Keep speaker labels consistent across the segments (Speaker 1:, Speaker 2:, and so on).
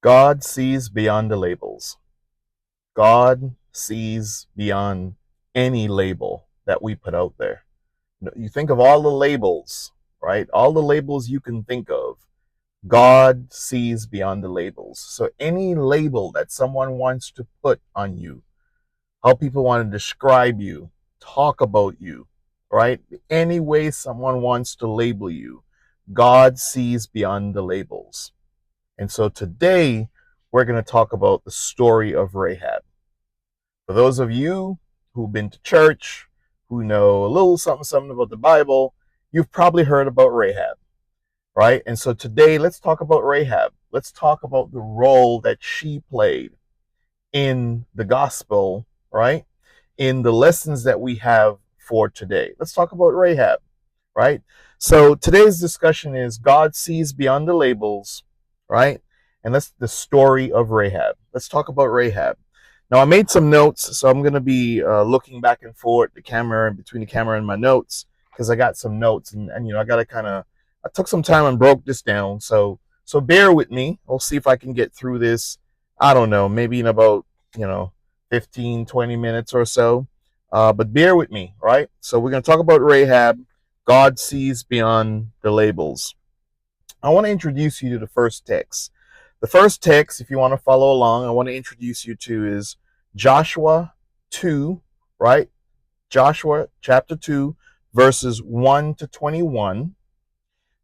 Speaker 1: God sees beyond the labels. God sees beyond any label that we put out there. You think of all the labels, right? All the labels you can think of. God sees beyond the labels. So any label that someone wants to put on you, how people want to describe you, talk about you, right? Any way someone wants to label you, God sees beyond the labels. And so today we're going to talk about the story of Rahab. For those of you who've been to church, who know a little something about the Bible, you've probably heard about Rahab, right? And so today, let's talk about Rahab. Let's talk about the role that she played in the gospel, right? In the lessons that we have for today. Let's talk about Rahab, right? So today's discussion is God sees beyond the labels, right? And that's the story of Rahab. Let's talk about Rahab. Now, I made some notes, so I'm going to be looking back and forth, between the camera and my notes, because I got some notes, and I got to I took some time and broke this down. So bear with me. We'll see if I can get through this. I don't know, maybe in about 15, 20 minutes or so. But bear with me, right? So we're going to talk about Rahab. God sees beyond the labels. I want to introduce you to the first text. The first text, if you want to follow along, I want to introduce you to is Joshua 2, right? Joshua chapter 2, verses 1 to 21.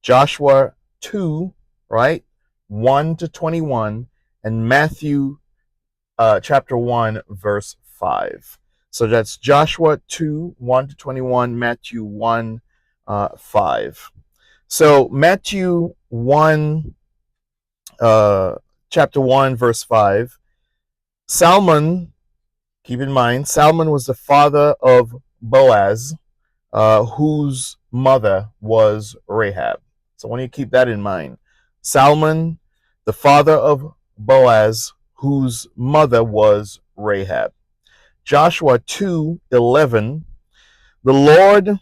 Speaker 1: Joshua 2, right? 1 to 21. And Matthew chapter 1, verse 5. So that's Joshua 2, 1 to 21, Matthew 1, 5. So Matthew 1, chapter 1, verse 5. Salmon, keep in mind, Salmon was the father of Boaz, whose mother was Rahab. So I want you to keep that in mind. Salmon, the father of Boaz, whose mother was Rahab. Joshua 2:11. The Lord, I'm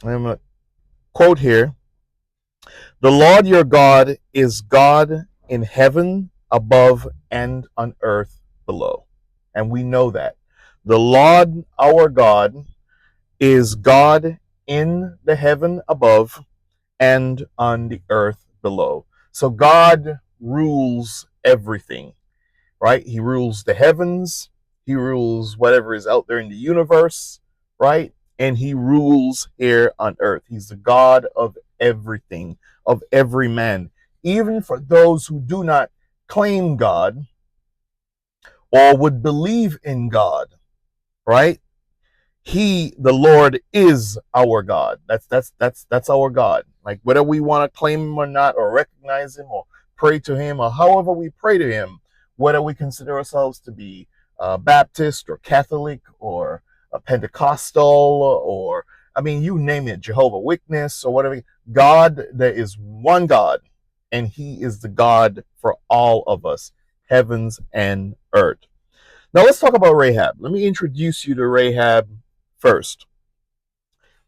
Speaker 1: going to quote here, the Lord your God is God in heaven above and on earth below. And we know that. The Lord our God is God in the heaven above and on the earth below. So God rules everything, right? He rules the heavens. He rules whatever is out there in the universe, right? And he rules here on earth. He's the God of everything, of every man. Even for those who do not claim God or would believe in God, right? He, the Lord, is our God. That's our God. Like whether we want to claim him or not, or recognize him, or pray to him, or however we pray to him, whether we consider ourselves to be Baptist or Catholic or a Pentecostal, or you name it, Jehovah Witness or whatever. God, there is one God, and he is the God for all of us, heavens and earth. Now let's talk about Rahab. Let me introduce you to Rahab first.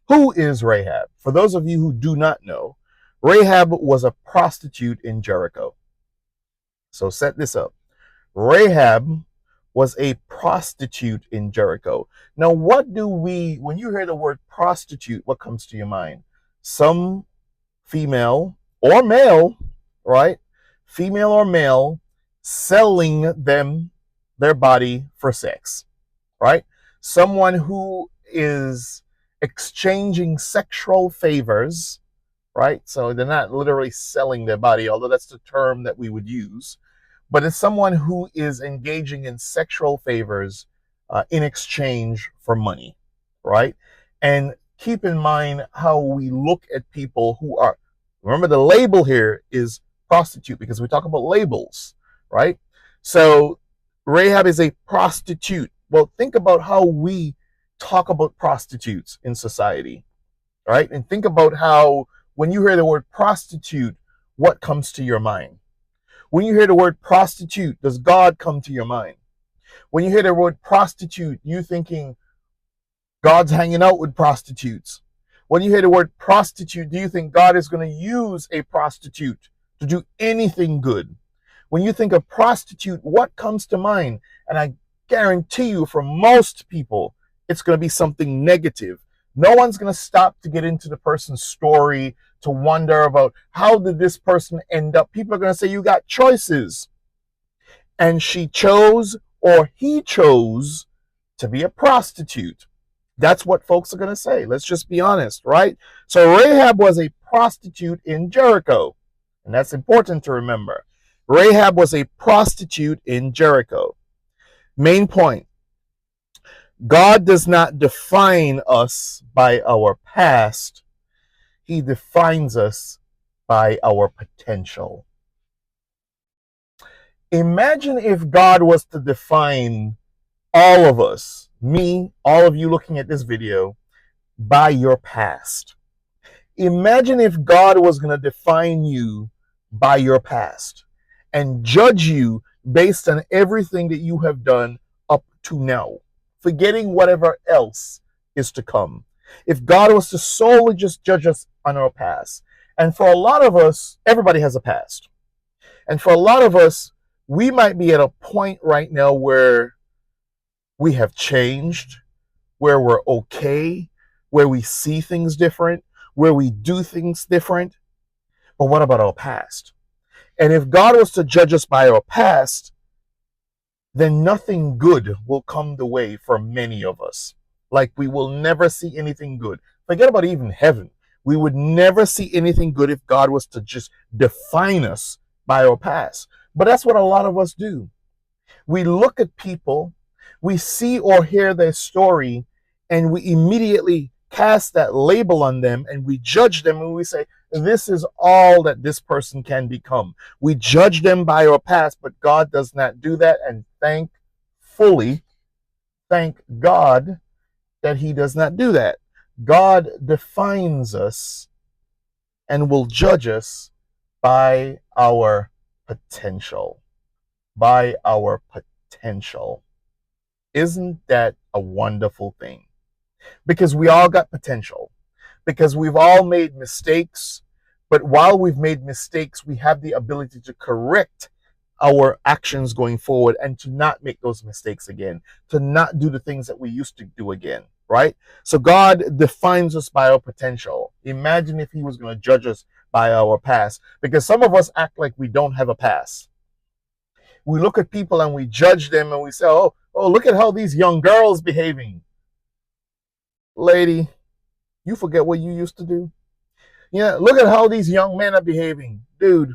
Speaker 1: Who is Rahab? For those of you who do not know, Rahab was a prostitute in Jericho. So set this up. Rahab was a prostitute in Jericho. Now, when you hear the word prostitute, what comes to your mind? Some female or male, right? Female or male selling their body for sex, right? Someone who is exchanging sexual favors, right? So they're not literally selling their body, although that's the term that we would use, but it's someone who is engaging in sexual favors in exchange for money, right? And keep in mind how we look at people who are, remember the label here is prostitute because we talk about labels, right? So Rahab is a prostitute. Well, think about how we talk about prostitutes in society, right? And think about how when you hear the word prostitute, what comes to your mind? When you hear the word prostitute, does God come to your mind? When you hear the word prostitute, you thinking God's hanging out with prostitutes. When you hear the word prostitute, do you think God is going to use a prostitute to do anything good? When you think of prostitute, what comes to mind? And I guarantee you, for most people, it's going to be something negative. No one's going to stop to get into the person's story, to wonder about how did this person end up. People are going to say, you got choices. And she chose, or he chose, to be a prostitute. That's what folks are going to say. Let's just be honest, right? So Rahab was a prostitute in Jericho. And that's important to remember. Rahab was a prostitute in Jericho. Main point: God does not define us by our past. He defines us by our potential. Imagine if God was to define all of us, me, all of you looking at this video, by your past. Imagine if God was going to define you by your past and judge you based on everything that you have done up to now, forgetting whatever else is to come. If God was to solely just judge us on our past, and for a lot of us, everybody has a past. And for a lot of us, we might be at a point right now where we have changed, where we're okay, where we see things different, where we do things different. But what about our past? And if God was to judge us by our past, then nothing good will come the way for many of us. Like, we will never see anything good. Forget about even heaven. We would never see anything good if God was to just define us by our past. But that's what a lot of us do. We look at people, we see or hear their story, and we immediately cast that label on them, and we judge them, and we say, this is all that this person can become. We judge them by our past, but God does not do that, and thank God that he does not do that. God defines us and will judge us by our potential. By our potential. Isn't that a wonderful thing? Because we all got potential. Because we've all made mistakes. But while we've made mistakes, we have the ability to correct our actions going forward and to not make those mistakes again, to not do the things that we used to do again, right? So God defines us by our potential. Imagine if he was going to judge us by our past, because some of us act like we don't have a past. We look at people and we judge them and we say, oh, look at how these young girls behaving. Lady, you forget what you used to do? Yeah, look at how these young men are behaving. Dude,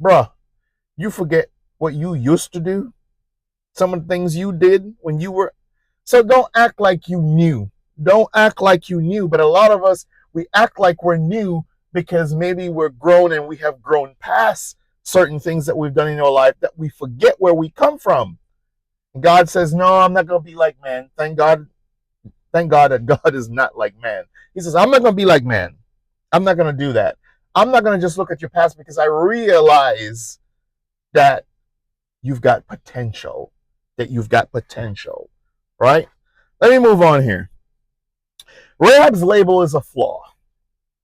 Speaker 1: bruh, you forget what you used to do? Some of the things you did when you were... So don't act like you knew. Don't act like you knew. But a lot of us, we act like we're new because maybe we're grown and we have grown past certain things that we've done in our life that we forget where we come from. God says, no, I'm not going to be like man. Thank God that God is not like man. He says, I'm not going to be like man. I'm not going to do that. I'm not going to just look at your past because I realize that you've got potential. Right? Let me move on here. Rahab's label is a flaw.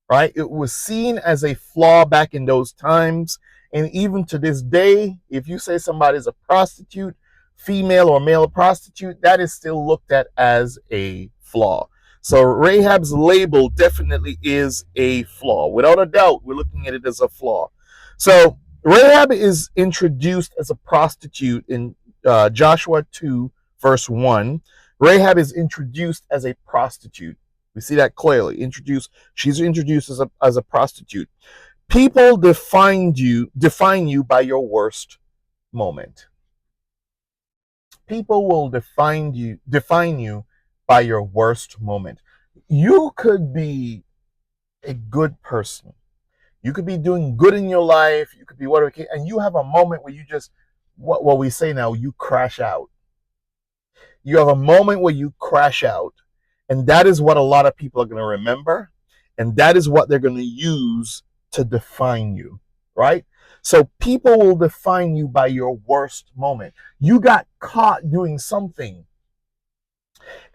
Speaker 1: Right? It was seen as a flaw back in those times. And even to this day, if you say somebody's a prostitute, female or male prostitute, that is still looked at as a flaw. So Rahab's label definitely is a flaw. Without a doubt, we're looking at it as a flaw. So Rahab is introduced as a prostitute in Joshua 2, verse 1. Rahab is introduced as a prostitute. We see that clearly. She's introduced as a prostitute. People define you by your worst moment. People will define you by your worst moment. You could be a good person. You could be doing good in your life. You could be whatever, and you have a moment where you just, what we say now, you crash out. You have a moment where you crash out. And that is what a lot of people are going to remember. And that is what they're going to use to define you, right? So people will define you by your worst moment. You got caught doing something.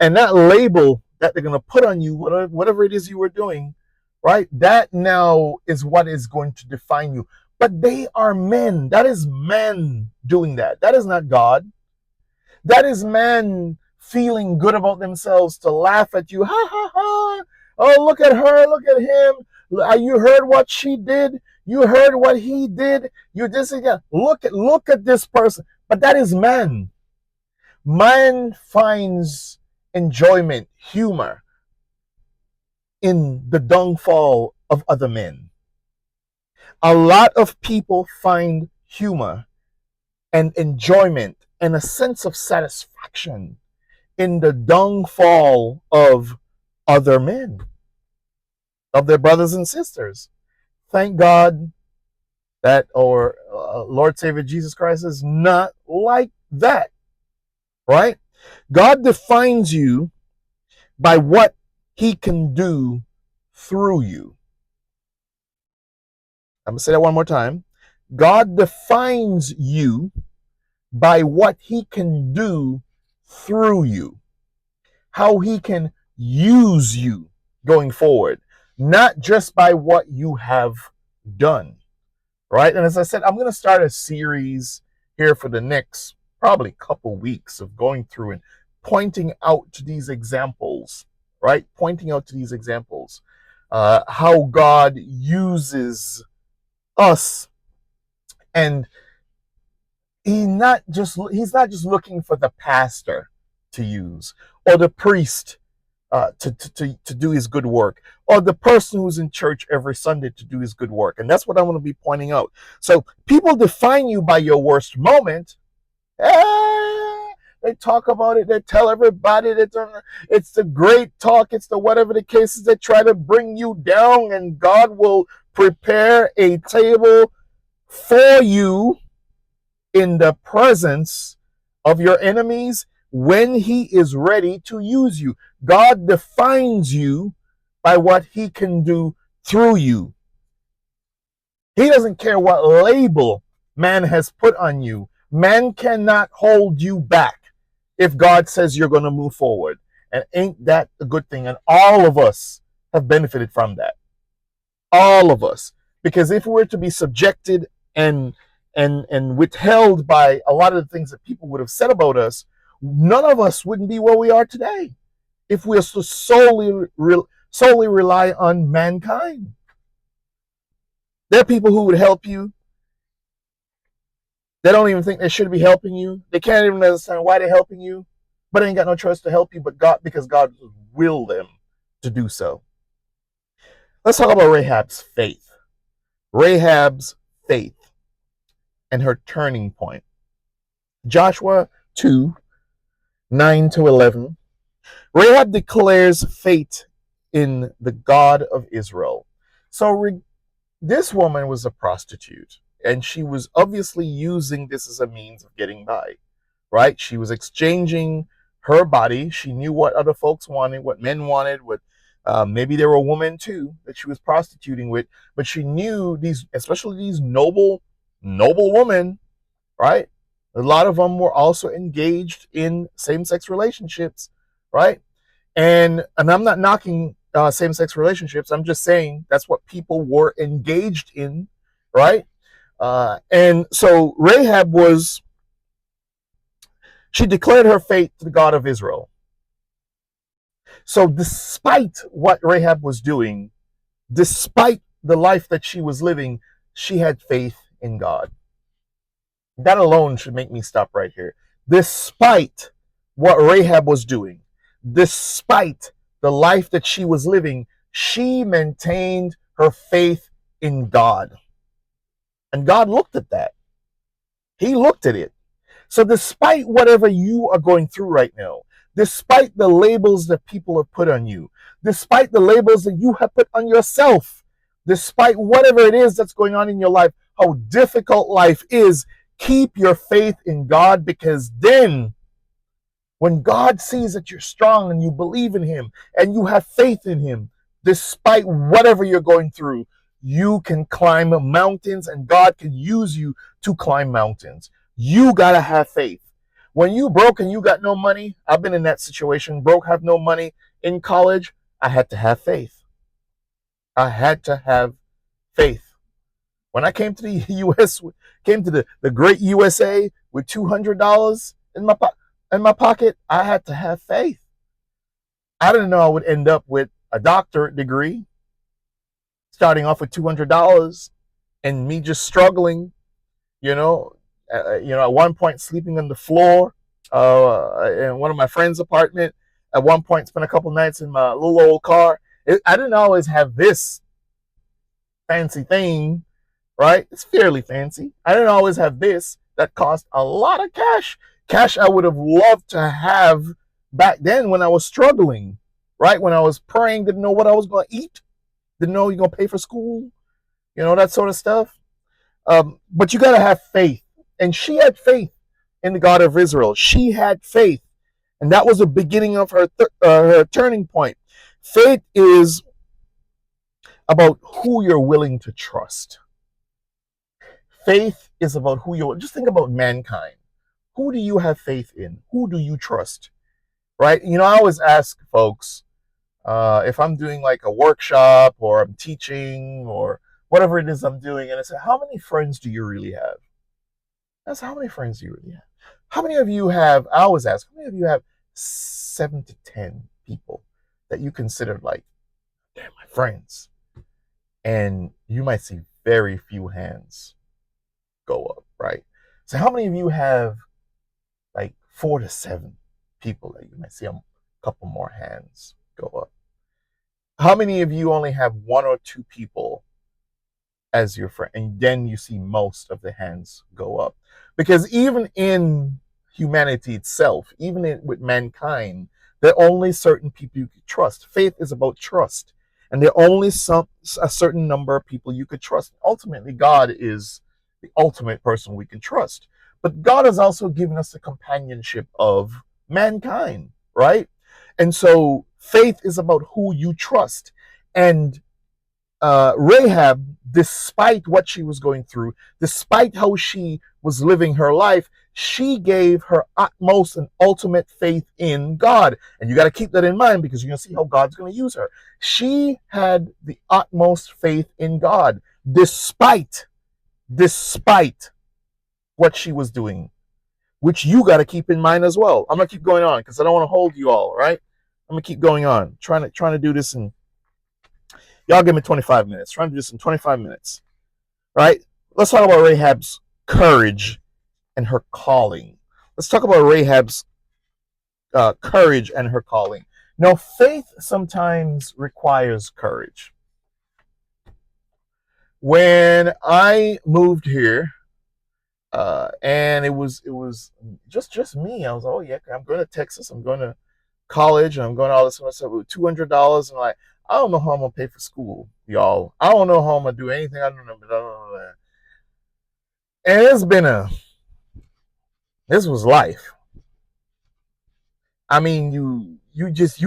Speaker 1: And that label that they're going to put on you, whatever it is you were doing, right? That now is what is going to define you. But they are men. That is men doing that. That is not God. That is men feeling good about themselves to laugh at you. Ha ha ha. Oh, look at her. Look at him. You heard what she did. You heard what he did. You just again. Look at this person. But that is man. Man finds enjoyment, humor in the downfall of other men. A lot of people find humor and enjoyment and a sense of satisfaction in the downfall of other men, of their brothers and sisters. Thank God that our Lord Savior Jesus Christ is not like that, right? God defines you by what he can do through you. I'm going to say that one more time. God defines you by what he can do through you, how he can use you going forward, not just by what you have done, right? And as I said, I'm going to start a series here for the next probably couple weeks of going through and pointing out to these examples, right? Pointing out to these examples, how God uses us, and he's not just looking for the pastor to use, or the priest to do his good work, or the person who's in church every Sunday to do his good work. And that's what I'm going to be pointing out. So people define you by your worst moment. They talk about it. They tell everybody that it's the great talk. It's the whatever the case is. They try to bring you down, and God will prepare a table for you in the presence of your enemies when he is ready to use you. God defines you by what he can do through you. He doesn't care what label man has put on you. Man cannot hold you back if God says you're going to move forward. And ain't that a good thing? And all of us have benefited from that. All of us. Because if we were to be subjected and withheld by a lot of the things that people would have said about us, none of us wouldn't be where we are today if we are so solely rely on mankind. There are people who would help you. They don't even think they should be helping you. They can't even understand why they're helping you, but they ain't got no choice to help you but God, because God will them to do so. Let's talk about Rahab's faith. Rahab's faith and her turning point. Joshua 2:9-11. Rahab declares faith in the God of Israel. So this woman was a prostitute, and she was obviously using this as a means of getting by, right? She was exchanging her body. She knew what other folks wanted, what men wanted, what maybe there were women too that she was prostituting with, but she knew these, especially these noble women, right? A lot of them were also engaged in same-sex relationships, right? And I'm not knocking same-sex relationships. I'm just saying that's what people were engaged in, right? And so Rahab she declared her faith to the God of Israel. So despite what Rahab was doing, despite the life that she was living, she had faith in God. That alone should make me stop right here. Despite what Rahab was doing, despite the life that she was living, she maintained her faith in God. And God looked at that. He looked at it. So despite whatever you are going through right now, despite the labels that people have put on you, despite the labels that you have put on yourself, despite whatever it is that's going on in your life, how difficult life is, keep your faith in God, because then when God sees that you're strong and you believe in him and you have faith in him, despite whatever you're going through, you can climb mountains, and God can use you to climb mountains. You got to have faith. When you broke and you got no money, I've been in that situation, broke, have no money in college, I had to have faith. I had to have faith. When I came to the U.S., came to the great USA with $200 in my pocket, I had to have faith. I didn't know I would end up with a doctorate degree, starting off with $200, and me just struggling. At one point sleeping on the floor in one of my friend's apartment. At one point, spent a couple nights in my little old car. I didn't always have this fancy thing, right? It's fairly fancy. I didn't always have this that cost a lot of cash. Cash I would have loved to have back then when I was struggling, right? When I was praying, didn't know what I was going to eat, didn't know you're going to pay for school, that sort of stuff. But you got to have faith. And she had faith in the God of Israel. She had faith. And that was the beginning of her turning point. Faith is about who you're willing to trust. Faith is about who you're. Just think about mankind. Who do you have faith in? Who do you trust? Right? I always ask folks if I'm doing like a workshop or I'm teaching or whatever it is I'm doing, and I say, how many friends do you really have? That's how many friends do you really have? How many of you have, I always ask, how many of you have 7 to 10 people that you consider like, they're my friends? And you might see very few hands go up, right? So how many of you have like 4 to 7 people that you might see a couple more hands go up? How many of you only have 1 or 2 people as your friend, and then you see most of the hands go up? Because even in humanity itself, even with mankind, there are only certain people you can trust. Faith is about trust, and there are only a certain number of people you could trust. Ultimately, God is the ultimate person we can trust. But God has also given us the companionship of mankind, right? And so faith is about who you trust. And Rahab, despite what she was going through, despite how she was living her life, she gave her utmost and ultimate faith in God. And you got to keep that in mind, because you're going to see how God's going to use her. She had the utmost faith in God, despite what she was doing, which you got to keep in mind as well. I'm going to keep going on because I don't want to hold you all, right? I'm going to keep going on, trying to do this in, y'all give me 25 minutes. Trying to do this in 25 minutes, right? Let's talk about Rahab's courage and her calling. Let's talk about Rahab's courage and her calling. Now, faith sometimes requires courage. When I moved here, and it was just me. I was like, oh yeah, I'm going to Texas. I'm going to college, and I'm going to all this stuff with $200, and like, I don't know how I'm gonna pay for school, y'all. I don't know how I'm gonna do anything. I don't know. And this was life. I mean, you just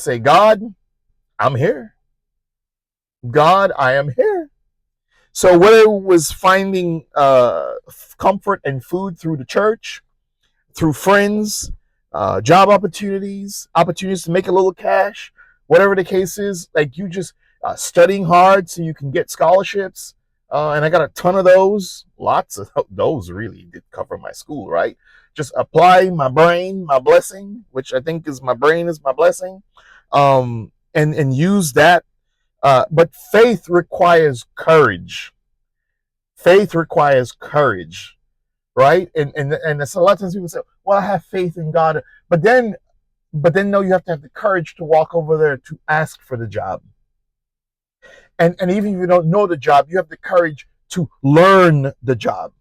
Speaker 1: say, God, I'm here. God, I am here. So whether it was finding comfort and food through the church, through friends, job opportunities to make a little cash, whatever the case is, like you just studying hard so you can get scholarships. And I got a ton of those. Lots of those really did cover my school, right? Just apply my brain, my blessing, which I think is my brain is my blessing, and use that. But faith requires courage. Faith requires courage, right? And that's a lot of times people say, well, I have faith in God. But then no, you have to have the courage to walk over there to ask for the job. And even if you don't know the job, you have the courage to learn the job.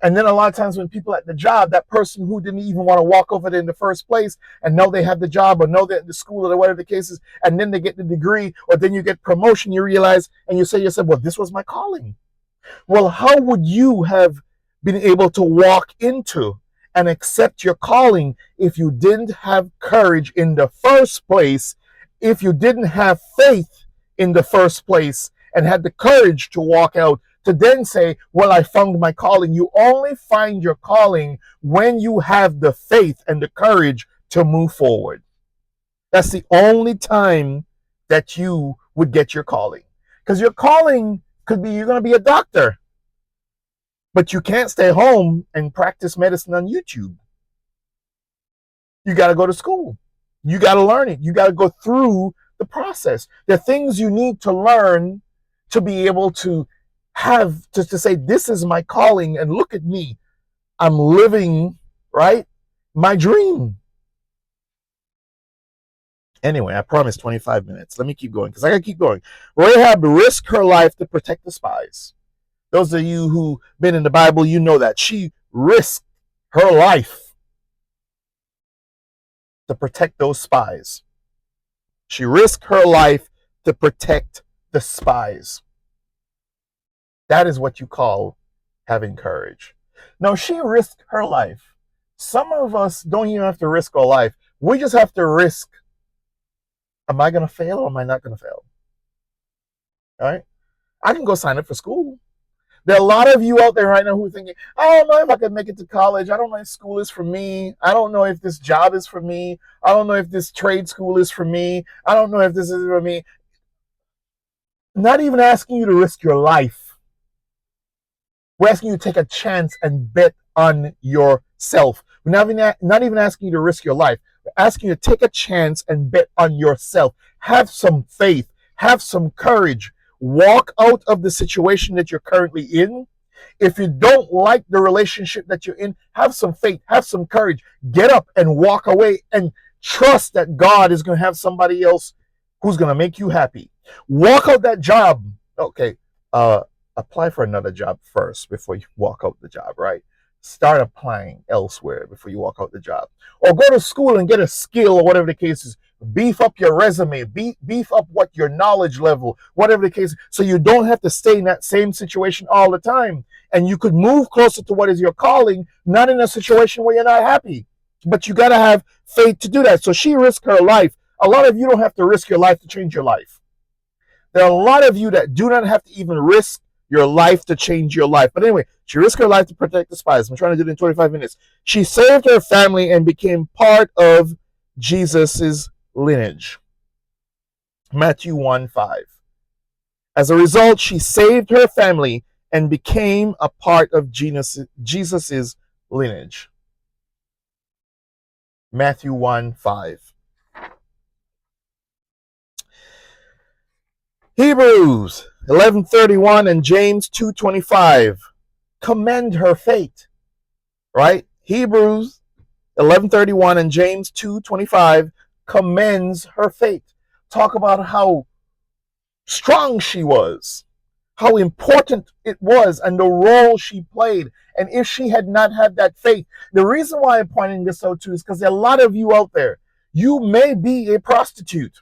Speaker 1: And then a lot of times when people at the job, that person who didn't even want to walk over there in the first place and know they have the job or know they're in the school or whatever the case is, and then they get the degree or then you get promotion, you realize and you say to yourself, well, this was my calling. Well, how would you have been able to walk into and accept your calling if you didn't have courage in the first place, if you didn't have faith in the first place and had the courage to walk out to then say, well, I found my calling? You only find your calling when you have the faith and the courage to move forward. That's the only time that you would get your calling. Because your calling Could be you're going to be a doctor, but you can't stay home and practice medicine on YouTube. You got to go to school. You got to learn it. You got to go through the process. There are things you need to learn to be able to have, to say, this is my calling and look at me. I'm living, right, my dream. Anyway, I promised 25 minutes. Let me keep going because I got to keep going. Rahab risked her life to protect the spies. Those of you who've been in the Bible, you know that. She risked her life to protect those spies. She risked her life to protect the spies. That is what you call having courage. No, she risked her life. Some of us don't even have to risk our life. We just have to risk, am I going to fail or am I not going to fail? All right? I can go sign up for school. There are a lot of you out there right now who are thinking, I don't know if I can make it to college. I don't know if school is for me. I don't know if this job is for me. I don't know if this trade school is for me. I don't know if this is for me. Not even asking you to risk your life. We're asking you to take a chance and bet on yourself. We're not even asking you to risk your life. We're asking you to take a chance and bet on yourself. Have some faith. Have some courage. Walk out of the situation that you're currently in. If you don't like the relationship that you're in, have some faith, have some courage. Get up and walk away and trust that God is going to have somebody else who's going to make you happy. Walk out that job. Okay, apply for another job first before you walk out the job, right? Start applying elsewhere before you walk out the job. Or go to school and get a skill or whatever the case is. Beef up your resume, beef up what your knowledge level, whatever the case, so you don't have to stay in that same situation all the time. And you could move closer to what is your calling, not in a situation where you're not happy. But you got to have faith to do that. So she risked her life. A lot of you don't have to risk your life to change your life. There are a lot of you that do not have to even risk your life to change your life. But anyway, she risked her life to protect the spies. I'm trying to do it in 25 minutes. She saved her family and became part of Jesus's lineage. Matthew 1:5. As a result, she saved her family and became a part of Jesus's lineage. Matthew 1:5. Hebrews 11:31 and James 2:25 commend her faith. Right? Hebrews 11:31 and James 2:25 commends her faith. Talk about how strong she was, how important it was, and the role she played. And if she had not had that faith, the reason why I'm pointing this out too is because there are a lot of you out there. You may be a prostitute.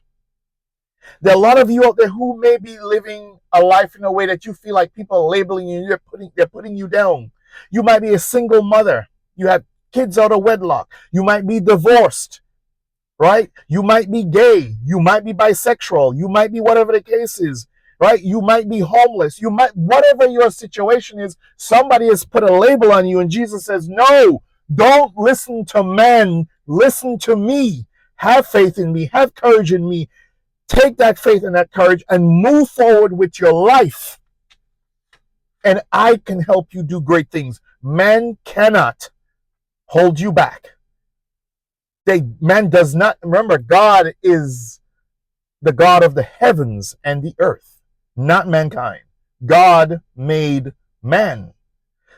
Speaker 1: There are a lot of you out there who may be living a life in a way that you feel like people are labeling you, they're putting you down. You might be a single mother. You have kids out of wedlock. You might be divorced, right? You might be gay. You might be bisexual. You might be whatever the case is, right? You might be homeless. You might, whatever your situation is, somebody has put a label on you, and Jesus says, no, don't listen to men. Listen to me. Have faith in me. Have courage in me. Take that faith and that courage and move forward with your life. And I can help you do great things. Man cannot hold you back. Man does not, remember, God is the God of the heavens and the earth, not mankind. God made man.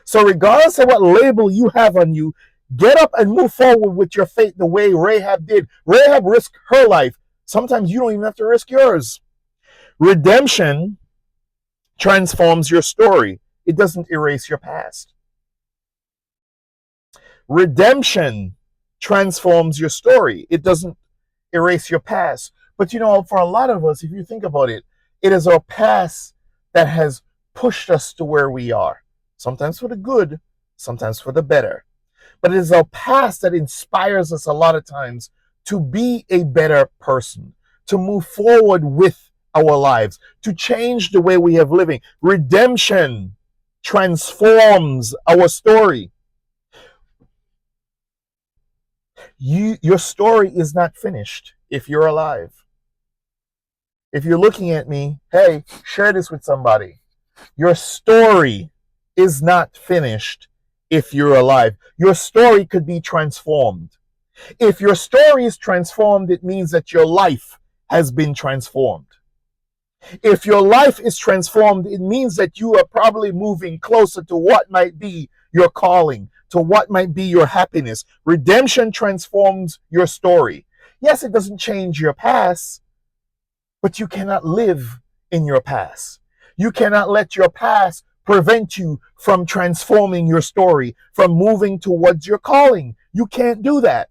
Speaker 1: So regardless of what label you have on you, get up and move forward with your faith the way Rahab did. Rahab risked her life. Sometimes you don't even have to risk yours. Redemption transforms your story. It doesn't erase your past. Redemption transforms your story. It doesn't erase your past. But you know, for a lot of us, if you think about it, it is our past that has pushed us to where we are. Sometimes for the good, sometimes for the better. But it is our past that inspires us a lot of times to be a better person, to move forward with our lives, to change the way we have living. Redemption transforms our story. Your story is not finished if you're alive. If you're looking at me, hey, share this with somebody. Your story is not finished if you're alive. Your story could be transformed. If your story is transformed, it means that your life has been transformed. If your life is transformed, it means that you are probably moving closer to what might be your calling, to what might be your happiness. Redemption transforms your story. Yes, it doesn't change your past, but you cannot live in your past. You cannot let your past prevent you from transforming your story, from moving towards your calling. You can't do that.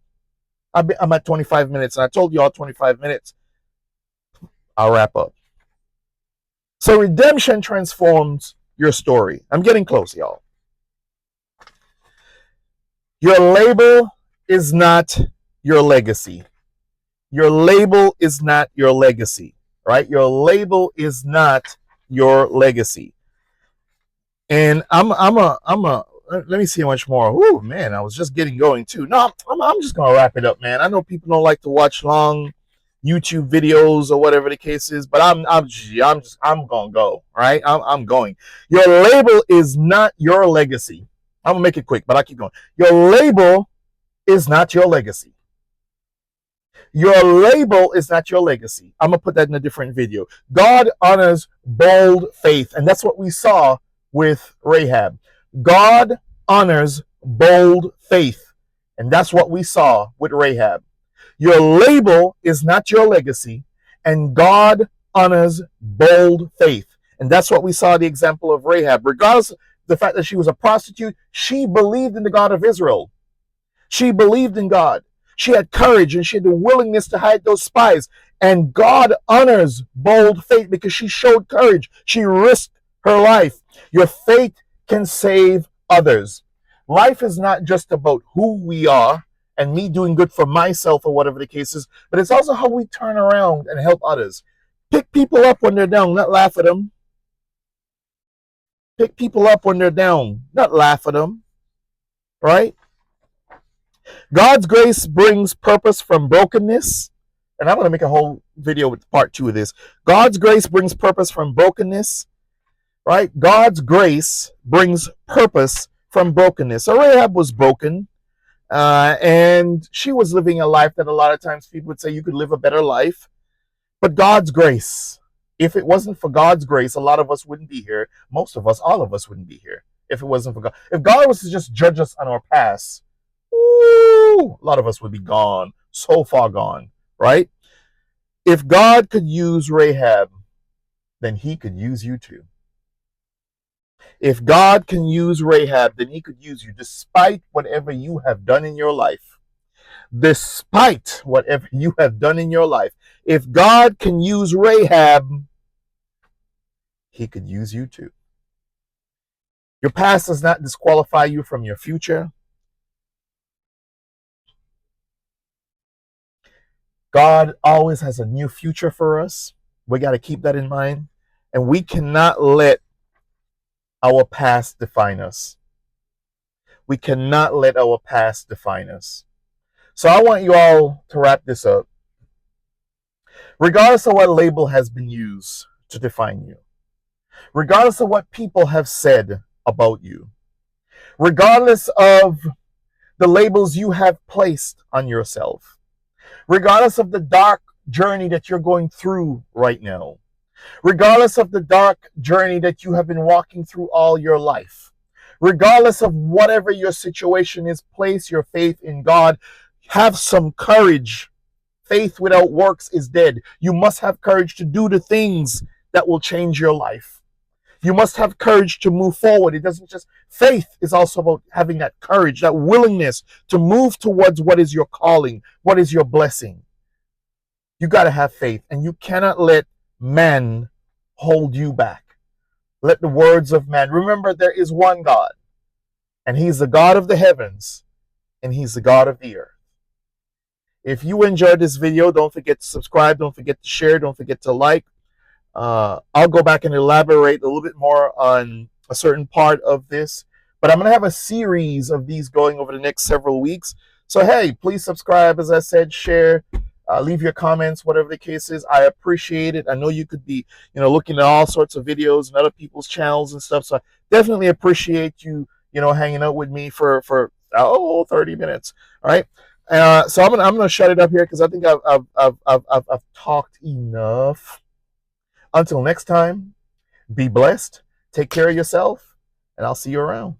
Speaker 1: I'm at 25 minutes, and I told you all 25 minutes. I'll wrap up. So redemption transforms your story. I'm getting close, y'all. Your label is not your legacy. Your label is not your legacy, right? Your label is not your legacy. And let me see how much more. Oh man, I was just getting going too. No, I'm just gonna wrap it up, man. I know people don't like to watch long YouTube videos or whatever the case is, but I'm gonna go, right? I'm going. Your label is not your legacy. I'm gonna make it quick, but I keep going. Your label is not your legacy. Your label is not your legacy. I'm gonna put that in a different video. God honors bold faith, and that's what we saw with Rahab. God honors bold faith, and that's what we saw with Rahab. Your label is not your legacy, and God honors bold faith. And that's what we saw the example of Rahab. Regardless of the fact that she was a prostitute, she believed in the God of Israel. She believed in God. She had courage and she had the willingness to hide those spies. And God honors bold faith because she showed courage. She risked her life. Your faith can save others. Life is not just about who we are and me doing good for myself or whatever the case is, but it's also how we turn around and help others. Pick people up when they're down, not laugh at them. Pick people up when they're down, not laugh at them, right? God's grace brings purpose from brokenness. And I'm going to make a whole video with part 2 of this. God's grace brings purpose from brokenness, right? God's grace brings purpose from brokenness. So Rahab was broken. And she was living a life that a lot of times people would say you could live a better life. But God's grace, if it wasn't for God's grace, a lot of us wouldn't be here. Most of us, all of us wouldn't be here if it wasn't for God. If God was to just judge us on our past, a lot of us would be gone, so far gone, right? If God could use Rahab, then he could use you too. If God can use Rahab, then he could use you despite whatever you have done in your life. Despite whatever you have done in your life. If God can use Rahab, he could use you too. Your past does not disqualify you from your future. God always has a new future for us. We got to keep that in mind. And we cannot let our past define us. We cannot let our past define us. So I want you all to wrap this up. Regardless of what label has been used to define you, regardless of what people have said about you, regardless of the labels you have placed on yourself, regardless of the dark journey that you're going through right now, regardless of the dark journey that you have been walking through all your life, regardless of whatever your situation is, place your faith in God. Have some courage. Faith without works is dead. You must have courage to do the things that will change your life. You must have courage to move forward. It doesn't just, faith is also about having that courage, that willingness to move towards what is your calling, what is your blessing. You got to have faith, and you cannot let man hold you back. Let the words of man. Remember, there is one God, and he's the God of the heavens, and he's the God of the earth. If you enjoyed this video, don't forget to subscribe, don't forget to share, don't forget to like. I'll go back and elaborate a little bit more on a certain part of this, but I'm going to have a series of these going over the next several weeks. So, hey, please subscribe, as I said, share. Leave your comments, whatever the case is. I appreciate it. I know you could be, looking at all sorts of videos and other people's channels and stuff. So I definitely appreciate you, hanging out with me for 30 minutes. All right. So I'm gonna shut it up here because I think I've talked enough. Until next time, be blessed. Take care of yourself, and I'll see you around.